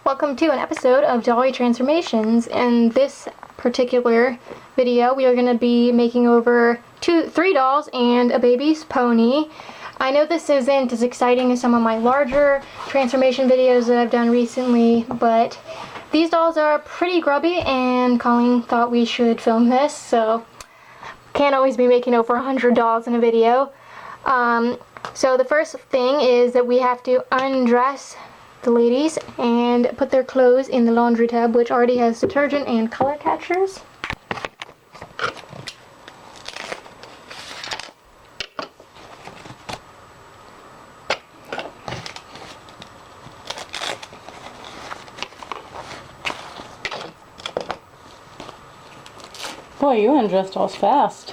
Welcome to an episode of Dolly Transformations. In this particular video, we are going to be making over three dolls and a baby's pony. I know this isn't as exciting as some of my larger transformation videos that I've done recently, but these dolls are pretty grubby and Colleen thought we should film this, so can't always be making over 100 dolls in a video. So the first thing is that we have to undress the ladies and put their clothes in the laundry tub, which already has detergent and color catchers. Boy, you undressed dolls fast.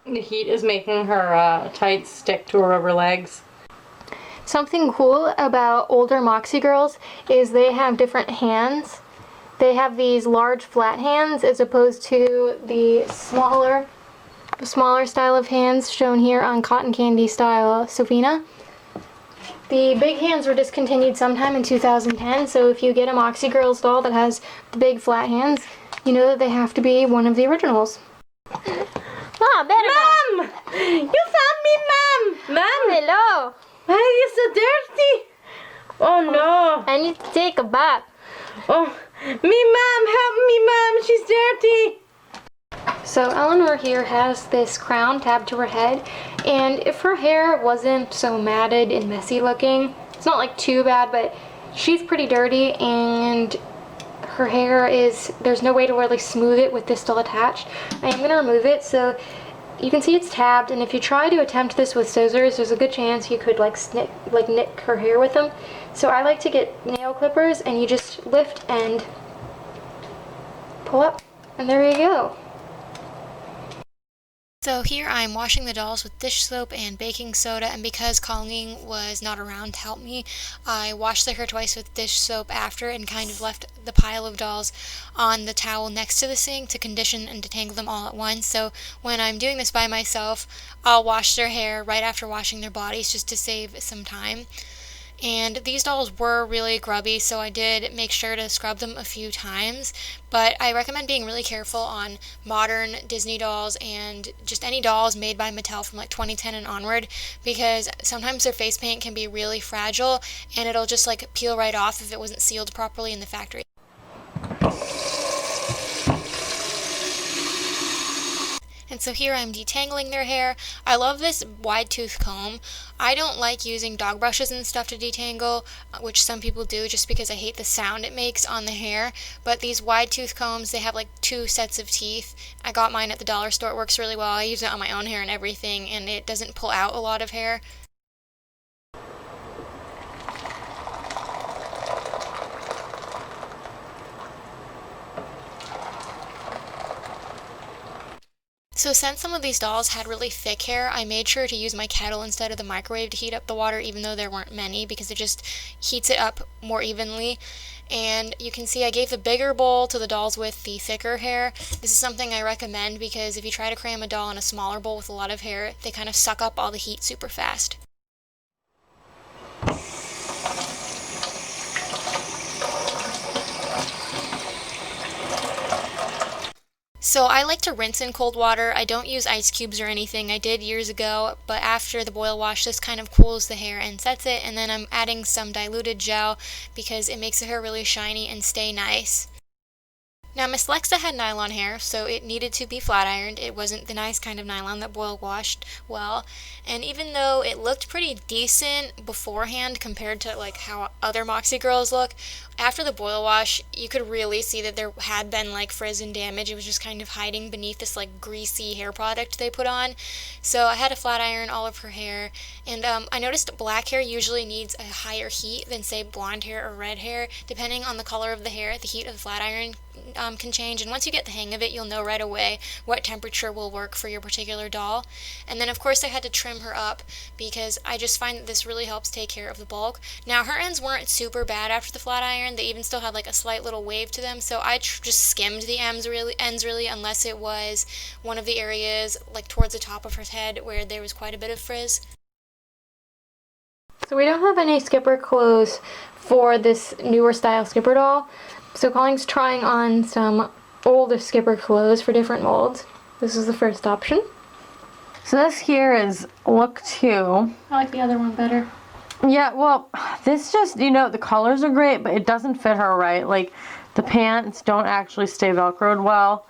The heat is making her tights stick to her rubber legs. Something cool about older Moxie girls is they have different hands. They have these large flat hands as opposed to the smaller style of hands shown here on Cotton Candy style Sofina. The big hands were discontinued sometime in 2010, so if you get a Moxie Girls doll that has the big flat hands, you know that they have to be one of the originals. Oh, Mom! You found me, Mom! Mom! Hello! Why are you so dirty? Oh, no. I need to take a bath. Oh, Mom, help me, Mom. She's dirty. So Eleanor here has this crown tabbed to her head, and if her hair wasn't so matted and messy looking, it's not like too bad, but she's pretty dirty and her hair there's no way to really smooth it with this still attached. I am going to remove it so you can see it's tabbed, and if you try to attempt this with scissors, there's a good chance you could nick her hair with them. So I like to get nail clippers, and you just lift and pull up, and there you go. So here I'm washing the dolls with dish soap and baking soda, and because Colleen was not around to help me, I washed their hair twice with dish soap after and kind of left the pile of dolls on the towel next to the sink to condition and detangle them all at once. So when I'm doing this by myself, I'll wash their hair right after washing their bodies just to save some time. And these dolls were really grubby, so I did make sure to scrub them a few times, but I recommend being really careful on modern Disney dolls and just any dolls made by Mattel from like 2010 and onward, because sometimes their face paint can be really fragile and it'll just like peel right off if it wasn't sealed properly in the factory. And so here I'm detangling their hair. I love this wide tooth comb. I don't like using dog brushes and stuff to detangle, which some people do just because I hate the sound it makes on the hair. But these wide tooth combs, they have like 2 sets of teeth. I got mine at the dollar store. It works really well. I use it on my own hair and everything, and it doesn't pull out a lot of hair. So since some of these dolls had really thick hair, I made sure to use my kettle instead of the microwave to heat up the water, even though there weren't many, because it just heats it up more evenly. And you can see I gave the bigger bowl to the dolls with the thicker hair. This is something I recommend because if you try to cram a doll in a smaller bowl with a lot of hair, they kind of suck up all the heat super fast. So I like to rinse in cold water. I don't use ice cubes or anything. I did years ago, but after the boil wash, this kind of cools the hair and sets it, and then I'm adding some diluted gel because it makes the hair really shiny and stay nice. Now Miss Lexa had nylon hair, so it needed to be flat ironed. It wasn't the nice kind of nylon that boil washed well, and even though it looked pretty decent beforehand compared to like how other Moxie girls look, after the boil wash you could really see that there had been like frizz and damage. It was just kind of hiding beneath this like greasy hair product they put on. So I had to flat iron all of her hair, and I noticed black hair usually needs a higher heat than say blonde hair or red hair. Depending on the color of the hair, the heat of the flat iron can change, and once you get the hang of it, you'll know right away what temperature will work for your particular doll. And then of course I had to trim her up because I just find that this really helps take care of the bulk. Now her ends weren't super bad after the flat iron. They even still had like a slight little wave to them, so I just skimmed the ends really, unless it was one of the areas like towards the top of her head where there was quite a bit of frizz. So we don't have any skipper clothes for this newer style skipper doll. So Colleen's trying on some older skipper clothes for different molds. This is the first option. So this here is look 2. I like the other one better. Yeah, well, this just, you know, the colors are great, but it doesn't fit her right. Like, the pants don't actually stay Velcroed well.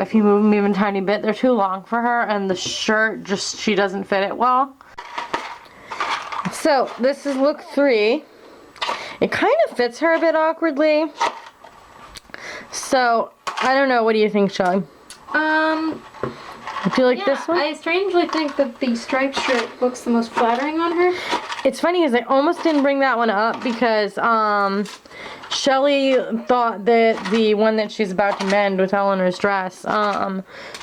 If you move them even a tiny bit, they're too long for her, and the shirt just, she doesn't fit it well. So, this is look 3. It kind of fits her a bit awkwardly. So, I don't know, what do you think, Shelly? Do you like this one? I strangely think that the striped shirt looks the most flattering on her. It's funny because I almost didn't bring that one up because Shelly thought that the one that she's about to mend with Eleanor's dress,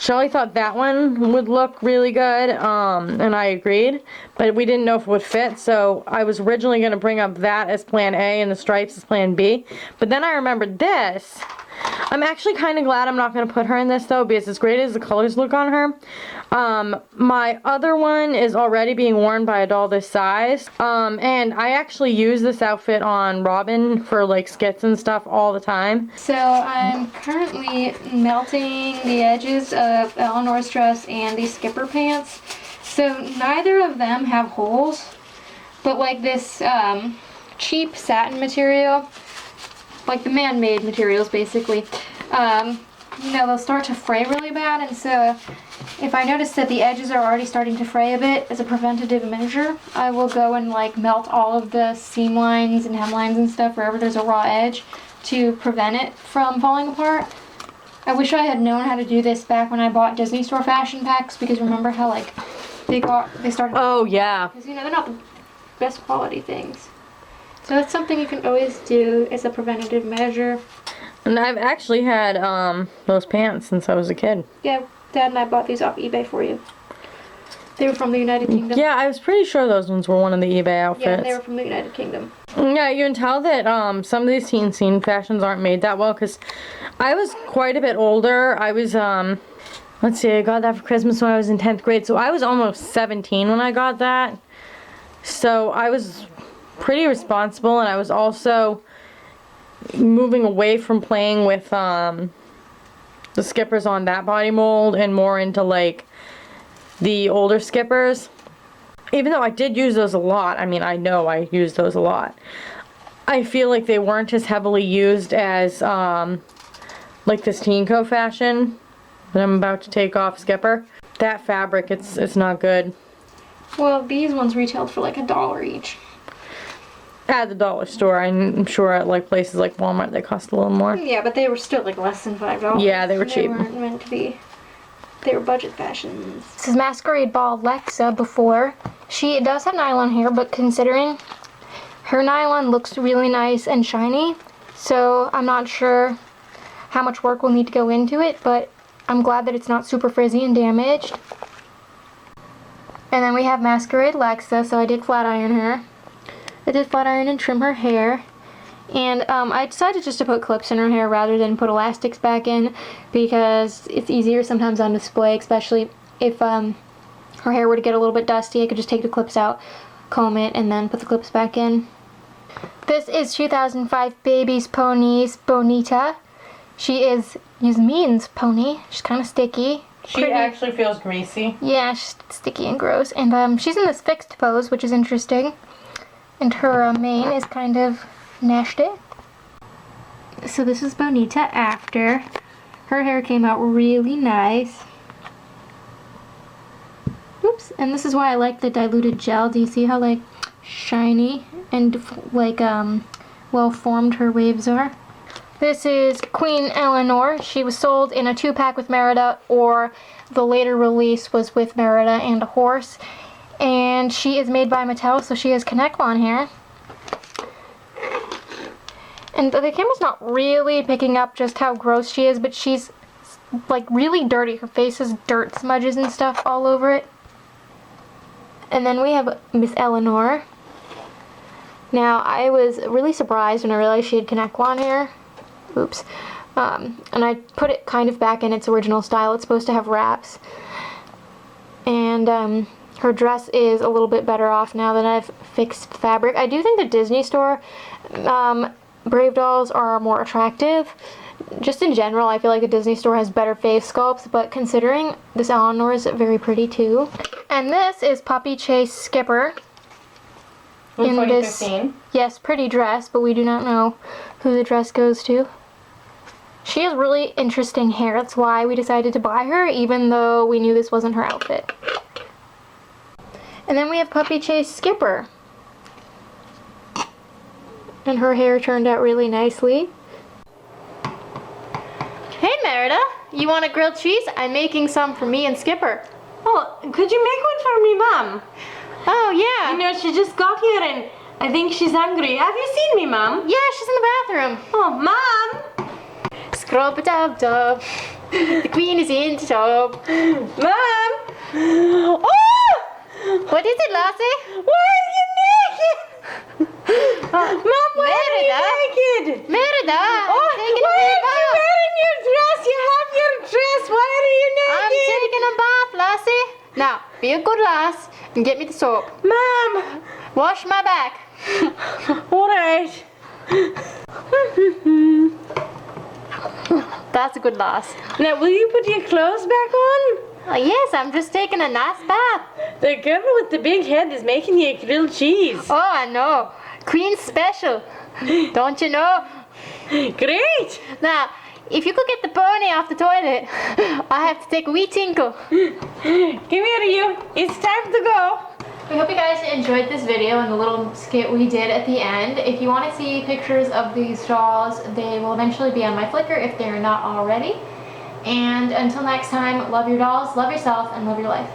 Shelly thought that one would look really good, and I agreed, but we didn't know if it would fit, so I was originally going to bring up that as plan A and the stripes as plan B, but then I remembered this. I'm actually kind of glad I'm not going to put her in this though, because as great as the colors look on her, my other one is already being worn by a doll this size, and I actually use this outfit on Robin for like skits and stuff all the time. So I'm currently melting the edges of Eleanor's dress and these skipper pants. So neither of them have holes, but like this cheap satin material, like the man-made materials basically, you know, they'll start to fray really bad, and so if I notice that the edges are already starting to fray a bit, as a preventative measure, I will go and like melt all of the seam lines and hemlines and stuff wherever there's a raw edge to prevent it from falling apart. I wish I had known how to do this back when I bought Disney Store fashion packs, because remember how like they started. Oh yeah. Because you know they're not the best quality things. So that's something you can always do as a preventative measure. And I've actually had those pants since I was a kid. Yeah, Dad and I bought these off eBay for you. They were from the United Kingdom. Yeah, I was pretty sure those ones were one of the eBay outfits. Yeah, they were from the United Kingdom. Yeah, you can tell that some of these teen scene fashions aren't made that well, because I was quite a bit older. I was, let's see, I got that for Christmas when I was in 10th grade, so I was almost 17 when I got that. So I was pretty responsible, and I was also moving away from playing with the skippers on that body mold and more into like the older skippers. Even though I did use those a lot, I mean, I know I used those a lot, I feel like they weren't as heavily used as like this Teen Co fashion that I'm about to take off skipper. That fabric, it's not good. Well, these ones retailed for like $1 each. At the dollar store. I'm sure at like places like Walmart they cost a little more. Yeah, but they were still like less than $5. Yeah, they were cheap. They weren't meant to be. They were budget fashions. This is Masquerade Ball Lexa before. She does have nylon hair, but considering her nylon looks really nice and shiny, so I'm not sure how much work will need to go into it, but I'm glad that it's not super frizzy and damaged. And then we have Masquerade Lexa, so I did flat iron her. I did flat iron and trim her hair, and I decided just to put clips in her hair rather than put elastics back in, because it's easier sometimes on display, especially if her hair were to get a little bit dusty. I could just take the clips out, comb it, and then put the clips back in. This is 2005 Baby's Ponies Bonita. She is Yasmin's pony. She's kind of sticky. She actually feels greasy. Yeah, she's sticky and gross, and she's in this fixed pose, which is interesting. And her mane is kind of nasty. So this is Bonita after. Her hair came out really nice. Oops. And this is why I like the diluted gel. Do you see how like shiny and like well formed her waves are? This is Queen Eleanor. She was sold in a 2-pack with Merida, or the later release was with Merida and a horse. And she is made by Mattel, so she has Connect hair. And the camera's not really picking up just how gross she is, but she's like really dirty. Her face has dirt smudges and stuff all over it. And then we have Miss Eleanor. Now, I was really surprised when I realized she had Kanekwan hair. Oops. And I put it kind of back in its original style. It's supposed to have wraps. And her dress is a little bit better off now that I've fixed fabric. I do think the Disney store Brave dolls are more attractive. Just in general, I feel like the Disney store has better face sculpts, but considering this Eleanor is very pretty too. And this is Puppy Chase Skipper. In 2015. Yes, pretty dress, but we do not know who the dress goes to. She has really interesting hair. That's why we decided to buy her, even though we knew this wasn't her outfit. And then we have Puppy Chase Skipper. And her hair turned out really nicely. Hey Merida, you want a grilled cheese? I'm making some for me and Skipper. Oh, could you make one for me, Mom? Oh yeah. You know, she just got here and I think she's hungry. Have you seen me, Mom? Yeah, she's in the bathroom. Oh, Mom! Scrub-a-dub-dub. The queen is in the tub. Mom! Oh! What is it, Lassie? Why are you naked? Mom, why are you naked? Merida! Oh, why are you wearing your dress? You have your dress. Why are you naked? I'm taking a bath, Lassie. Now, be a good lass and get me the soap. Mom! Wash my back. Alright. That's a good lass. Now, will you put your clothes back on? Oh, yes, I'm just taking a nice bath. The girl with the big head is making you a grilled cheese. Oh, I know. Queen special. Don't you know? Great! Now, if you could get the pony off the toilet, I have to take a wee tinkle. Come here, you. It's time to go. We hope you guys enjoyed this video and the little skit we did at the end. If you want to see pictures of these dolls, they will eventually be on my Flickr if they're not already. And until next time, love your dolls, love yourself, and love your life.